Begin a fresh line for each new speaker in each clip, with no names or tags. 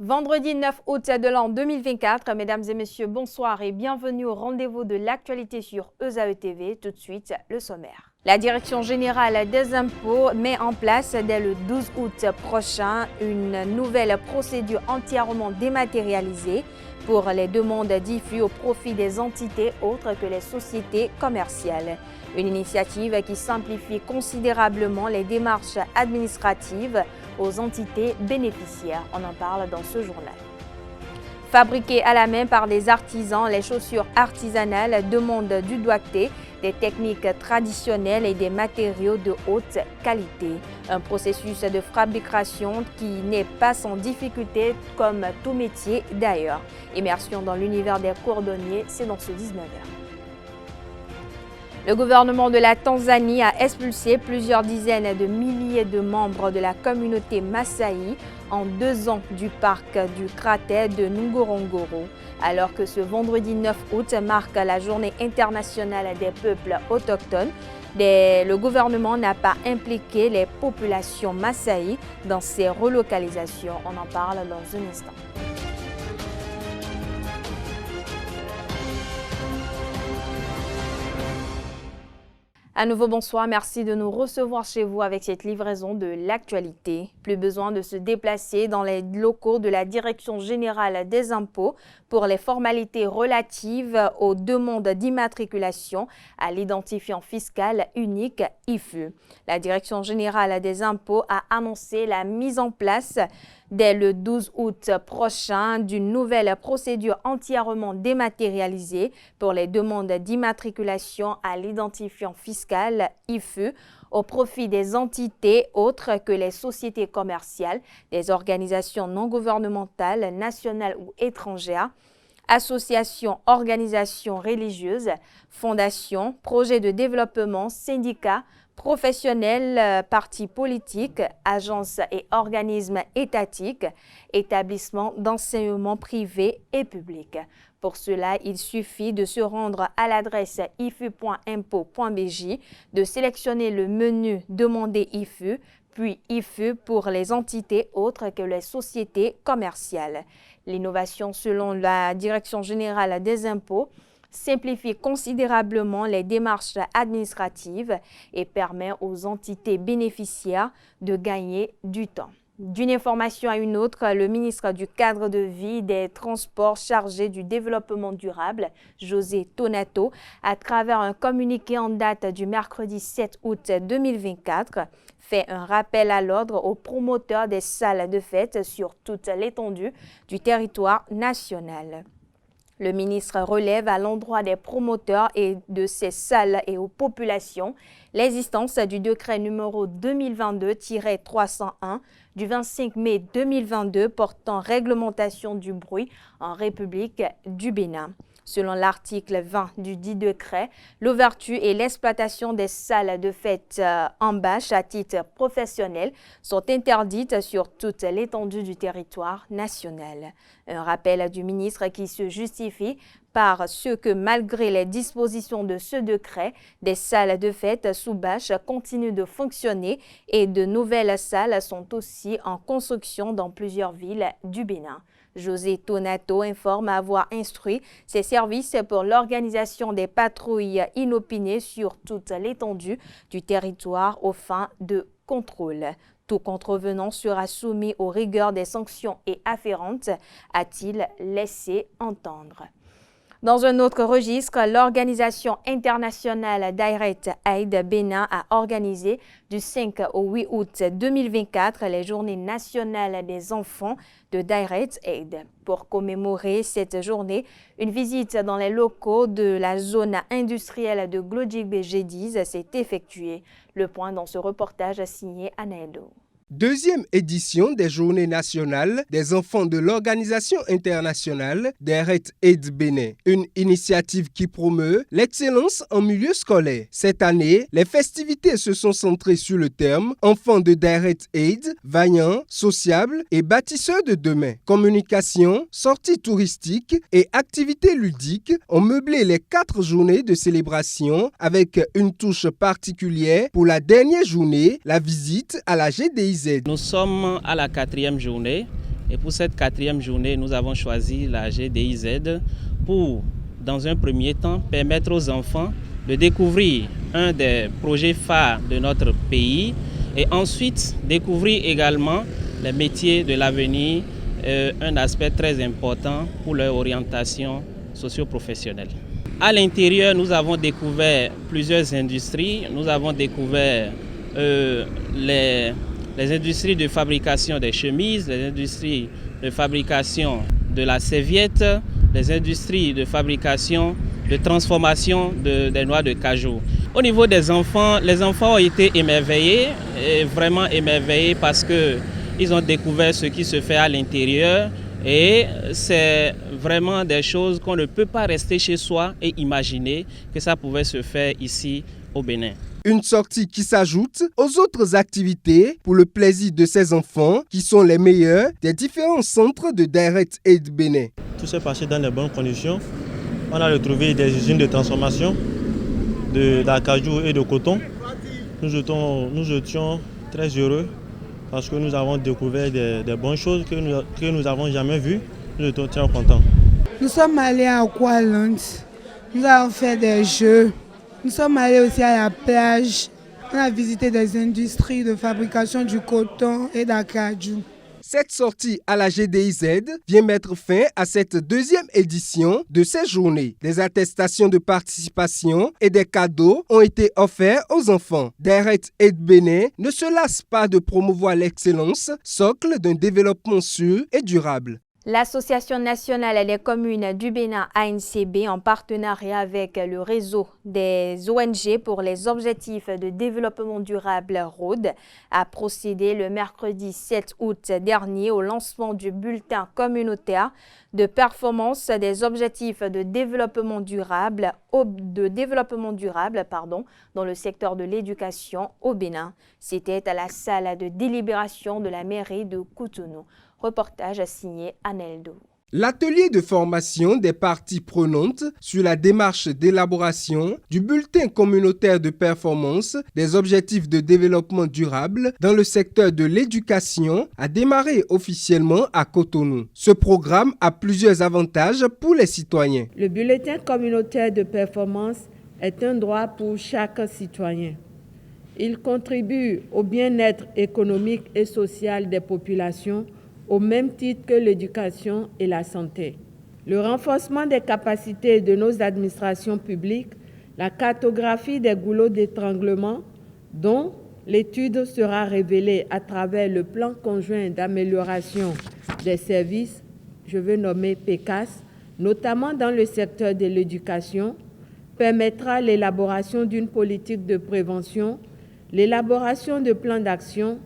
Vendredi 9 août de l'an 2024, mesdames et messieurs, bonsoir et bienvenue au rendez-vous de l'actualité sur ESAE TV. Tout de suite, le sommaire. La Direction générale des impôts met en place dès le 12 août prochain une nouvelle procédure entièrement dématérialisée pour les demandes d'IFU au profit des entités autres que les sociétés commerciales. Une initiative qui simplifie considérablement les démarches administratives aux entités bénéficiaires. On en parle dans ce journal. Fabriquées à la main par des artisans, les chaussures artisanales demandent du doigté, des techniques traditionnelles et des matériaux de haute qualité. Un processus de fabrication qui n'est pas sans difficulté comme tout métier d'ailleurs. Immersion dans l'univers des cordonniers, c'est dans ce 19h. Le gouvernement de la Tanzanie a expulsé plusieurs dizaines de milliers de membres de la communauté Maasai en 2 ans du parc du cratère de Ngorongoro. Alors que ce vendredi 9 août marque la journée internationale des peuples autochtones, le gouvernement n'a pas impliqué les populations Maasai dans ces relocalisations. On en parle dans un instant. À nouveau, bonsoir. Merci de nous recevoir chez vous avec cette livraison de l'actualité. Plus besoin de se déplacer dans les locaux de la Direction générale des impôts pour les formalités relatives aux demandes d'immatriculation à l'identifiant fiscal unique IFU. La Direction générale des impôts a annoncé la mise en place dès le 12 août prochain d'une nouvelle procédure entièrement dématérialisée pour les demandes d'immatriculation à l'identifiant fiscal IFU au profit des entités autres que les sociétés commerciales, des organisations non gouvernementales, nationales ou étrangères, associations, organisations religieuses, fondations, projets de développement, syndicats, professionnels, partis politiques, agences et organismes étatiques, établissements d'enseignement privé et public. Pour cela, il suffit de se rendre à l'adresse ifu.impo.bj, de sélectionner le menu « Demander IFU », puis IFU pour les entités autres que les sociétés commerciales. L'innovation, selon la Direction générale des impôts, simplifie considérablement les démarches administratives et permet aux entités bénéficiaires de gagner du temps. D'une information à une autre, le ministre du Cadre de vie, des Transports chargé du développement durable, José Tonato, à travers un communiqué en date du mercredi 7 août 2024, fait un rappel à l'ordre aux promoteurs des salles de fête sur toute l'étendue du territoire national. Le ministre relève à l'endroit des promoteurs et de ces salles et aux populations l'existence du décret numéro 2022-301 du 25 mai 2022 portant réglementation du bruit en République du Bénin. Selon l'article 20 du dit décret, l'ouverture et l'exploitation des salles de fête en bâche à titre professionnel sont interdites sur toute l'étendue du territoire national. Un rappel du ministre qui se justifie par ce que malgré les dispositions de ce décret, des salles de fête sous bâche continuent de fonctionner et de nouvelles salles sont aussi en construction dans plusieurs villes du Bénin. José Tonato informe avoir instruit ses services pour l'organisation des patrouilles inopinées sur toute l'étendue du territoire aux fins de contrôle. Tout contrevenant sera soumis aux rigueurs des sanctions et afférentes, a-t-il laissé entendre. Dans un autre registre, l'Organisation internationale Direct Aid Bénin a organisé du 5 au 8 août 2024 les Journées nationales des enfants de Direct Aid. Pour commémorer cette journée, une visite dans les locaux de la zone industrielle de Glodjig-Béjédiz s'est effectuée. Le point dans ce reportage signé Anaedo.
Deuxième édition des Journées nationales des enfants de l'Organisation internationale Direct Aid Bénin, une initiative qui promeut l'excellence en milieu scolaire. Cette année, les festivités se sont centrées sur le terme « Enfants de Direct Aid, vaillants, sociables et bâtisseurs de demain ». Communication, sorties touristiques et activités ludiques ont meublé les 4 journées de célébration avec une touche particulière pour la dernière journée, la visite à la GDI.
Nous sommes à la 4e journée Et pour cette 4e journée, nous avons choisi la GDIZ pour, dans un premier temps, permettre aux enfants de découvrir un des projets phares de notre pays et ensuite découvrir également les métiers de l'avenir, un aspect très important pour leur orientation socio-professionnelle. À l'intérieur, nous avons découvert plusieurs industries. Nous avons découvert les industries de fabrication des chemises, les industries de fabrication de la serviette, les industries de fabrication, de transformation des noix de cajou. Au niveau des enfants, les enfants ont été émerveillés, vraiment émerveillés parce qu'ils ont découvert ce qui se fait à l'intérieur. Et c'est vraiment des choses qu'on ne peut pas rester chez soi et imaginer que ça pouvait se faire ici au Bénin.
Une sortie qui s'ajoute aux autres activités pour le plaisir de ces enfants qui sont les meilleurs des différents centres de Direct Aid Bénin.
Tout s'est passé dans les bonnes conditions. On a retrouvé des usines de transformation d'acajou et de coton. Nous étions très heureux parce que nous avons découvert des bonnes choses que nous n'avons jamais vues. Nous étions très contents.
Nous sommes allés à Aqualand, nous avons fait des jeux. Nous sommes allés aussi à la plage. On a visité des industries de fabrication du coton et d'acajou.
Cette sortie à la GDIZ vient mettre fin à cette 2e édition de ces journées. Des attestations de participation et des cadeaux ont été offerts aux enfants. Direct Aid Bénin ne se lasse pas de promouvoir l'excellence, socle d'un développement sûr et durable.
L'Association nationale des communes du Bénin ANCB, en partenariat avec le réseau des ONG pour les objectifs de développement durable RODE, a procédé le mercredi 7 août dernier au lancement du bulletin communautaire de performance des objectifs de développement durable, dans le secteur de l'éducation au Bénin. C'était à la salle de délibération de la mairie de Cotonou. Reportage signé Aneldo.
L'atelier de formation des parties prenantes sur la démarche d'élaboration du bulletin communautaire de performance des objectifs de développement durable dans le secteur de l'éducation a démarré officiellement à Cotonou. Ce programme a plusieurs avantages pour les citoyens.
Le bulletin communautaire de performance est un droit pour chaque citoyen. Il contribue au bien-être économique et social des populations au même titre que l'éducation et la santé. Le renforcement des capacités de nos administrations publiques, la cartographie des goulots d'étranglement, dont l'étude sera révélée à travers le plan conjoint d'amélioration des services, je veux nommer PECAS, notamment dans le secteur de l'éducation, permettra l'élaboration d'une politique de prévention, l'élaboration de plans d'action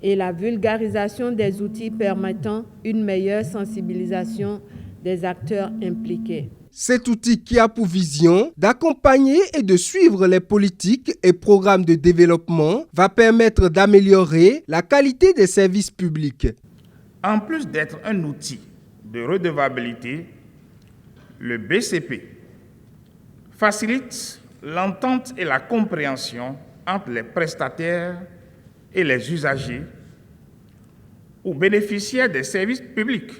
et la vulgarisation des outils permettant une meilleure sensibilisation des acteurs impliqués.
Cet outil qui a pour vision d'accompagner et de suivre les politiques et programmes de développement va permettre d'améliorer la qualité des services publics.
En plus d'être un outil de redevabilité, le BCP facilite l'entente et la compréhension entre les prestataires et les usagers ou bénéficiaires des services publics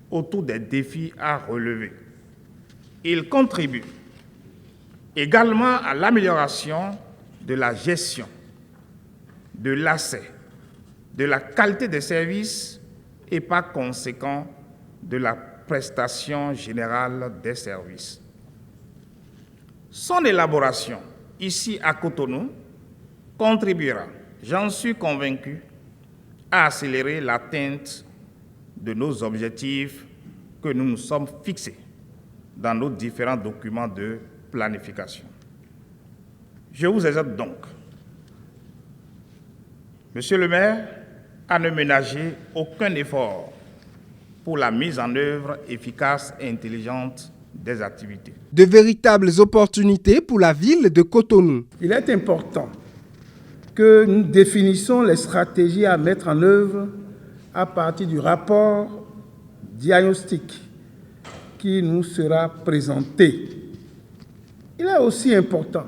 autour des défis à relever. Il contribue également à l'amélioration de la gestion, de l'accès, de la qualité des services et par conséquent de la prestation générale des services. Son élaboration ici à Cotonou contribuera, j'en suis convaincu, à accélérer l'atteinte de nos objectifs que nous nous sommes fixés dans nos différents documents de planification. Je vous exhorte donc, Monsieur le maire, à ne ménager aucun effort pour la mise en œuvre efficace et intelligente des activités.
De véritables opportunités pour la ville de Cotonou.
Il est important que nous définissons les stratégies à mettre en œuvre à partir du rapport diagnostic qui nous sera présenté. Il est aussi important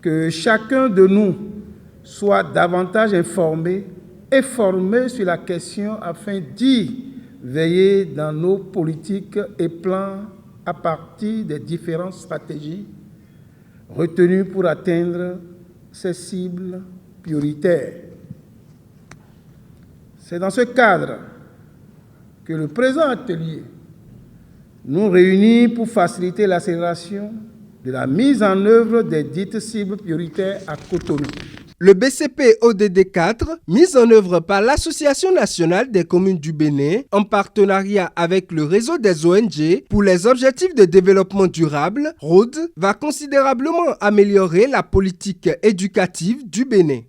que chacun de nous soit davantage informé et formé sur la question afin d'y veiller dans nos politiques et plans à partir des différentes stratégies retenues pour atteindre ces cibles prioritaires. C'est dans ce cadre que le présent atelier nous réunit pour faciliter l'accélération de la mise en œuvre des dites cibles prioritaires à Cotonou.
Le BCP ODD 4, mis en œuvre par l'Association nationale des communes du Bénin, en partenariat avec le réseau des ONG pour les objectifs de développement durable, RODE, va considérablement améliorer la politique éducative du Bénin.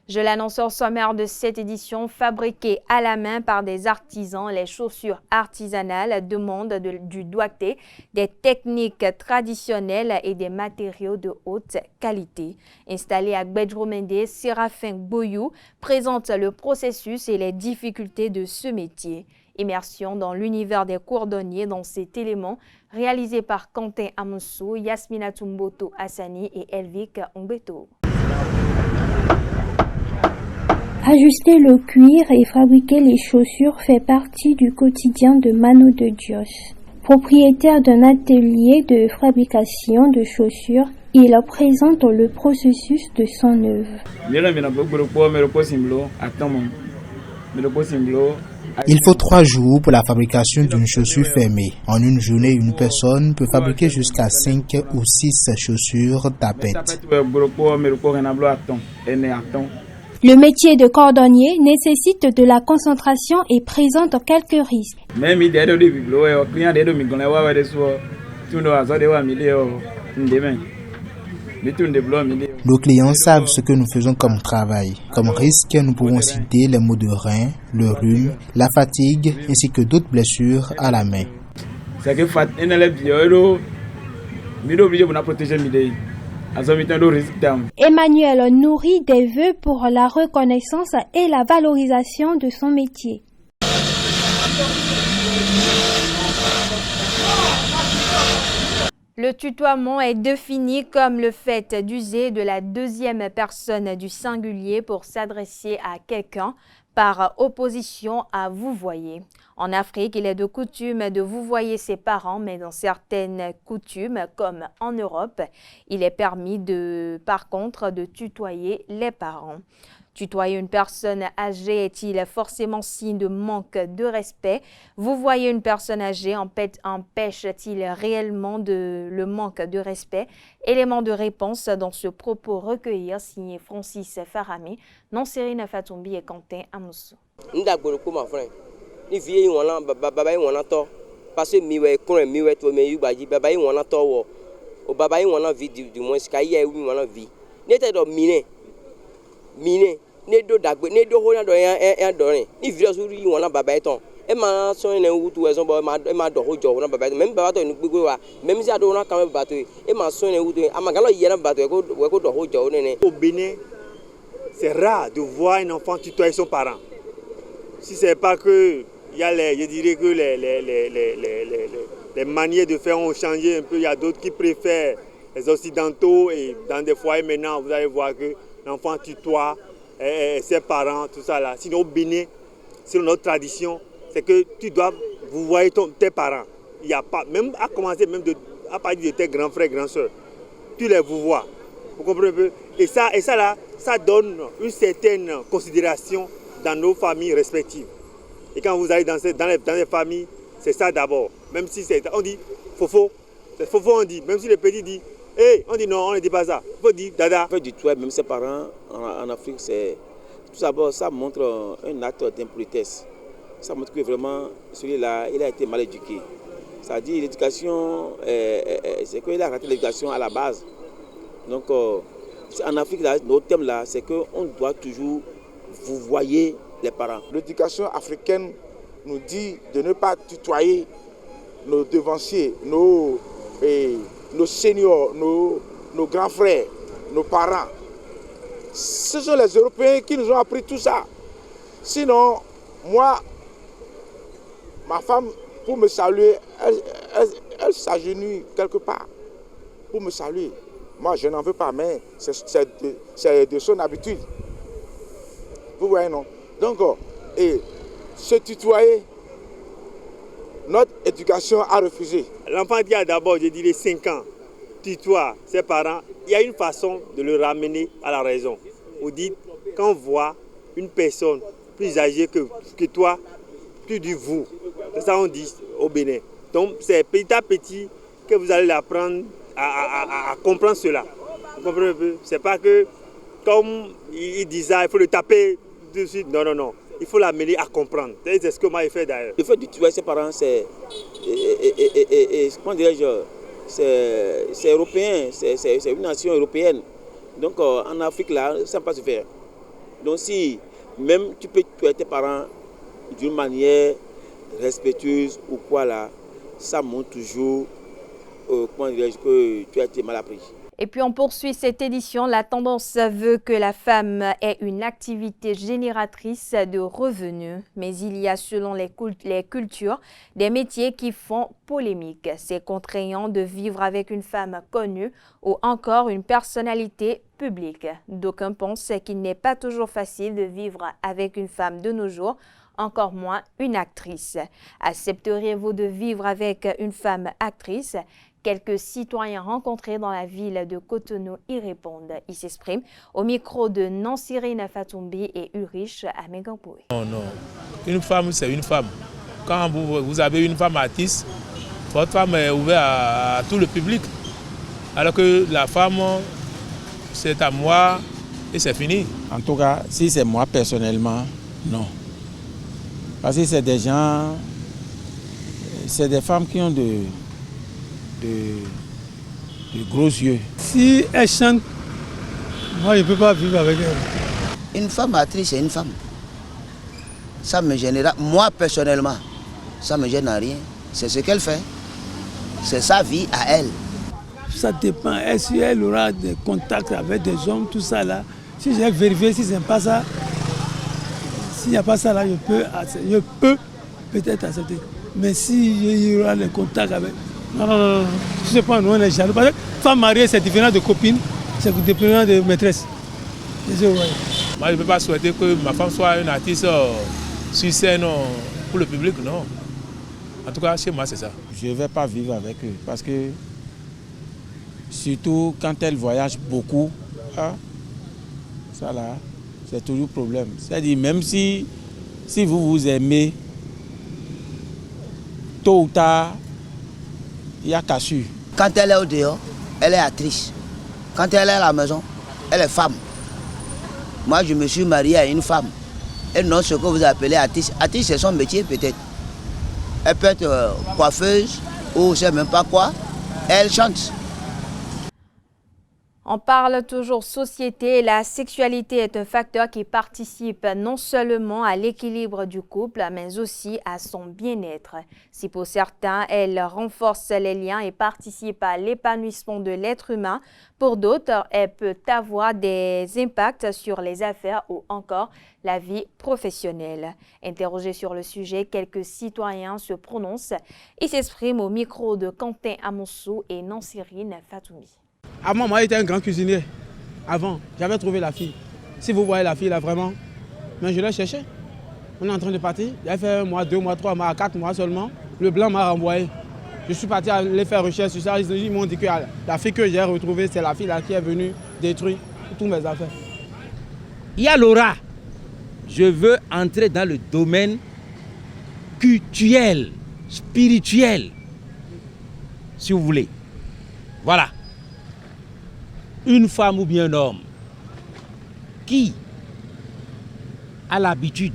Je l'annonce au sommaire de cette édition, fabriquées à la main par des artisans, les chaussures artisanales demandent du doigté, des techniques traditionnelles et des matériaux de haute qualité. Installé à Gbedjromende, Séraphin Boyou présente le processus et les difficultés de ce métier. Immersion dans l'univers des cordonniers dans cet élément, réalisé par Quentin Amoussou, Yasmina Tumboto Hassani et Elvik Ombeto.
Ajuster le cuir et fabriquer les chaussures fait partie du quotidien de Mano de Dios. Propriétaire d'un atelier de fabrication de chaussures, il présente le processus de son œuvre.
Il faut 3 jours pour la fabrication d'une chaussure fermée. En une journée, une personne peut fabriquer jusqu'à 5 ou 6 chaussures tapettes.
Le métier de cordonnier nécessite de la concentration et présente quelques risques.
Nos clients savent ce que nous faisons comme travail. Comme risque, nous pouvons citer les maux de rein, le rhume, la fatigue ainsi que d'autres blessures à la main.
Emmanuel nourrit des vœux pour la reconnaissance et la valorisation de son métier.
Le tutoiement est défini comme le fait d'user de la deuxième personne du singulier pour s'adresser à quelqu'un par opposition à vouvoyer. En Afrique, il est de coutume de vouvoyer ses parents, mais dans certaines coutumes, comme en Europe, il est permis par contre de tutoyer les parents. Tutoyer une personne âgée est-il forcément signe de manque de respect? Vouvoyer une personne âgée empêche-t-il réellement le manque de respect? Élément de réponse dans ce propos recueilli signé Francis Farami, non Serine Fatumbi et Quentin Amoussou.
Parce que miwe kon miwe to me yubaji baba yi wona to wo o baba yi wona vi du moins ka ye wi wona vi ne te do mine ne do dagbe ne do ho na do ya do rin ni vi so ri wona baba yi ton e ma so ne wutu we so bo e ma do ho jo wona baba yi même baba to ni gbegbe wa même si ado na kan baba to e ma so ne wutu ama galo ye na baba to we ko do ho jo ne.
Au Bénin, c'est rare de voir un enfant tutoyer son parent. Si c'est pas que je dirais que les manières de faire ont changé un peu. Il y a d'autres qui préfèrent les occidentaux et dans des foyers maintenant, vous allez voir que l'enfant tutoie ses parents, tout ça là. Sinon au Bénin, selon notre tradition, c'est que tu dois vous voyez tes parents. Il n'y a pas, même à commencer même à partir de tes grands frères, grands soeurs, tu les vous vois. Vous comprenez un peu? Et ça là, ça donne une certaine considération dans nos familles respectives. Et quand vous allez dans les familles, c'est ça d'abord. Même si on dit fofo, c'est fofo on dit. Même si le petit dit, hey, on dit non, on ne dit pas ça. Il faut dire dada.
Faire du toit, même ses parents en Afrique, c'est tout d'abord ça montre un acte d'impolitesse. Ça montre que vraiment celui-là, il a été mal éduqué. Ça dit l'éducation, c'est qu'il a raté l'éducation à la base. Donc en Afrique, là, notre thème là, c'est qu'on doit toujours vous voyez les parents.
L'éducation africaine nous dit de ne pas tutoyer nos devanciers, nos seniors, nos grands frères, nos parents. Ce sont les Européens qui nous ont appris tout ça. Sinon, moi, ma femme, pour me saluer, elle s'agenouille quelque part pour me saluer. Moi, je n'en veux pas, mais c'est de son habitude. Vous voyez, non? Donc, et se tutoyer, notre éducation a refusé.
L'enfant qui a d'abord, je dirais, 5 ans, tutoie ses parents, il y a une façon de le ramener à la raison. On dit, quand on voit une personne plus âgée que toi, tu dis vous. C'est ça qu'on dit au Bénin. Donc c'est petit à petit que vous allez l'apprendre à comprendre cela. Vous comprenez un peu? C'est pas que, comme il dit ça, il faut le taper de suite. Non, non, non. Il faut l'amener à comprendre. C'est ce que moi j'ai fait d'ailleurs.
Le fait de tuer ses parents, c'est... comment dirais-je? C'est européen, c'est une nation européenne. Donc en Afrique, là, ça ne peut pas se faire. Donc si même tu peux tuer tes parents d'une manière respectueuse ou quoi là, ça montre toujours comment dirais-je, que tu as été mal appris.
Et puis on poursuit cette édition. La tendance veut que la femme ait une activité génératrice de revenus. Mais il y a, selon les cultures, des métiers qui font polémique. C'est contraignant de vivre avec une femme connue ou encore une personnalité publique. D'aucuns pensent qu'il n'est pas toujours facile de vivre avec une femme de nos jours, encore moins une actrice. Accepteriez-vous de vivre avec une femme actrice? Quelques citoyens rencontrés dans la ville de Cotonou y répondent. Ils s'expriment au micro de Nansirine Fatoumbi et Ulrich Amegampoé.
Non, non. Une femme, c'est une femme. Quand vous avez une femme artiste, votre femme est ouverte à tout le public. Alors que la femme, c'est à moi et c'est fini.
En tout cas, si c'est moi personnellement, non. Parce que c'est des gens, c'est des femmes qui ont de gros yeux.
Si elle chante, moi je ne peux pas vivre avec elle.
Une femme actrice, c'est une femme. Ça me gênera. Moi personnellement, ça ne me gêne à rien. C'est ce qu'elle fait. C'est sa vie à elle.
Ça dépend. Si elle aura des contacts avec des hommes, tout ça là. Si j'ai vérifié, si ce n'est pas ça, s'il n'y a pas ça là, je peux peut-être accepter. Mais s'il y aura des contacts avec... Non, non, non, je ne sais pas, nous on est jaloux. Parce que femme mariée, c'est différent de copine, c'est différent de maîtresse.
Moi, je ne peux pas souhaiter que ma femme soit une artiste sur scène pour le public, non. En tout cas, chez moi, c'est ça.
Je ne vais pas vivre avec eux parce que, surtout quand elle voyage beaucoup, ça là, c'est toujours problème. C'est-à-dire, même si vous vous aimez, tôt ou tard, il y a cassure.
Quand elle est au dehors, elle est actrice. Quand elle est à la maison, elle est femme. Moi, je me suis marié à une femme. Et non ce que vous appelez artiste. Artiste, c'est son métier peut-être. Elle peut être coiffeuse ou je ne sais même pas quoi. Elle chante.
On parle toujours société. La sexualité est un facteur qui participe non seulement à l'équilibre du couple, mais aussi à son bien-être. Si pour certains, elle renforce les liens et participe à l'épanouissement de l'être humain, pour d'autres, elle peut avoir des impacts sur les affaires ou encore la vie professionnelle. Interrogés sur le sujet, quelques citoyens se prononcent et s'expriment au micro de Quentin Amonsou et Nansirine Fatoumi.
Avant, moi, j'étais un grand cuisinier. Avant, j'avais trouvé la fille. Si vous voyez la fille, là, vraiment, mais je l'ai cherchée. On est en train de partir. J'ai fait 1 mois, 2 mois, 3 mois, 4 mois seulement. Le blanc m'a renvoyé. Je suis parti aller faire recherche sur ça. Ils m'ont dit que la fille que j'ai retrouvée, c'est la fille là qui est venue détruire toutes mes affaires.
Il y a Laura. Je veux entrer dans le domaine culturel, spirituel, si vous voulez. Voilà. Une femme ou bien un homme qui a l'habitude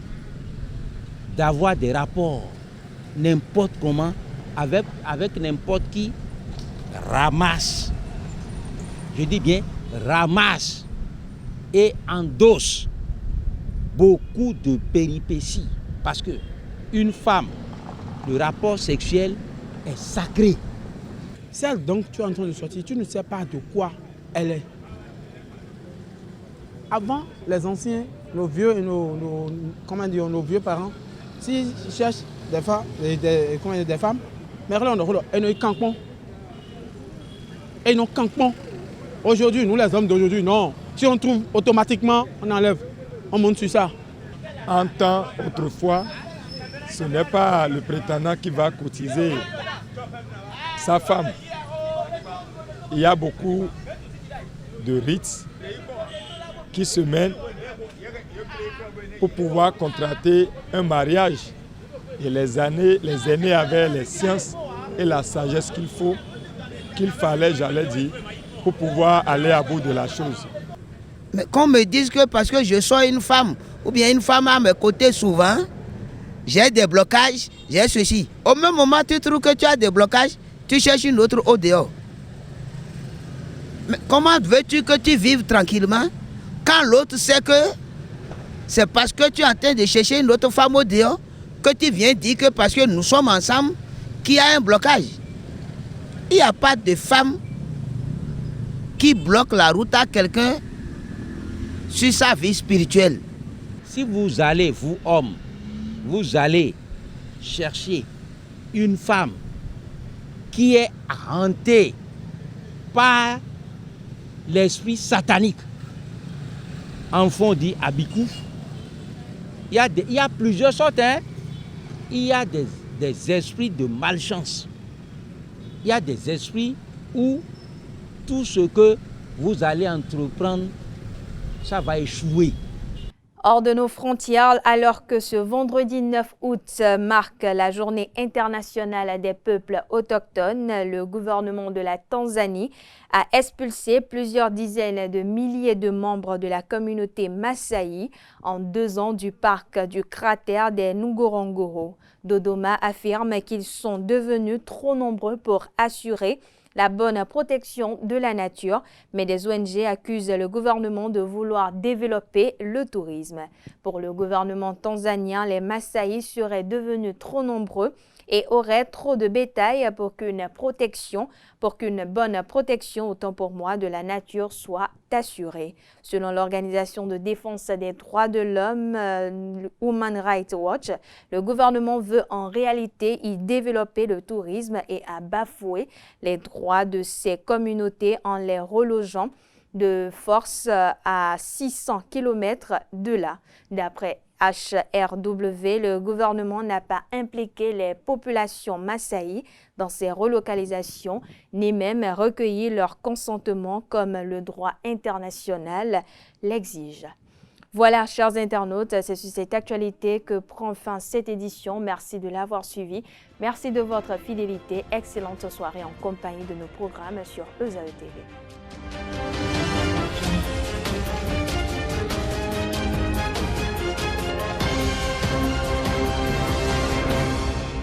d'avoir des rapports n'importe comment avec n'importe qui, ramasse. Je dis bien ramasse et endosse beaucoup de péripéties. Parce que une femme, le rapport sexuel est sacré.
Celle donc tu es en train de sortir, tu ne sais pas de quoi elle est. Avant, les anciens, nos vieux et nos vieux parents, s'ils cherchent des femmes, mais regarde, ils n'ont qu'un ils n'ont qu'un pont. Aujourd'hui, nous les hommes d'aujourd'hui, non. Si on trouve automatiquement, on enlève, on monte sur ça.
En temps, autrefois, ce n'est pas le prétendant qui va cotiser sa femme. Il y a beaucoup de rites qui se mènent pour pouvoir contracter un mariage. Et les aînés avaient les sciences et la sagesse qu'il fallait, j'allais dire, pour pouvoir aller à bout de la chose.
Mais qu'on me dise que parce que je sois une femme, ou bien une femme à mes côtés souvent, j'ai des blocages, j'ai ceci. Au même moment, tu trouves que tu as des blocages, tu cherches une autre au dehors. Mais comment veux-tu que tu vives tranquillement quand l'autre sait que c'est parce que tu es en train de chercher une autre femme au dehors que tu viens dire que parce que nous sommes ensemble, qu'il y a un blocage. Il n'y a pas de femme qui bloque la route à quelqu'un sur sa vie spirituelle.
Si vous allez, vous hommes, vous allez chercher une femme qui est hantée par l'esprit satanique, enfant dit Abikou, il y a plusieurs sortes, hein? Il y a des esprits de malchance. Il y a des esprits où tout ce que vous allez entreprendre, ça va échouer.
Hors de nos frontières, alors que ce vendredi 9 août marque la journée internationale des peuples autochtones, le gouvernement de la Tanzanie a expulsé plusieurs dizaines de milliers de membres de la communauté Maasai en 2 ans du parc du cratère des Ngorongoro. Dodoma affirme qu'ils sont devenus trop nombreux pour assurer la bonne protection de la nature, mais des ONG accusent le gouvernement de vouloir développer le tourisme. Pour le gouvernement tanzanien, les Maasai seraient devenus trop nombreux et auraient trop de bétail pour qu'une bonne protection, autant pour moi, de la nature soit assurée. Selon l'organisation de défense des droits de l'homme, Human Rights Watch, le gouvernement veut en réalité y développer le tourisme et a bafoué les droits de ces communautés en les relogeant de force à 600 km de là. D'après HRW, le gouvernement n'a pas impliqué les populations Maasai dans ces relocalisations, ni même recueilli leur consentement comme le droit international l'exige. Voilà, chers internautes, c'est sur cette actualité que prend fin cette édition. Merci de l'avoir suivi. Merci de votre fidélité. Excellente soirée en compagnie de nos programmes sur EZAE TV.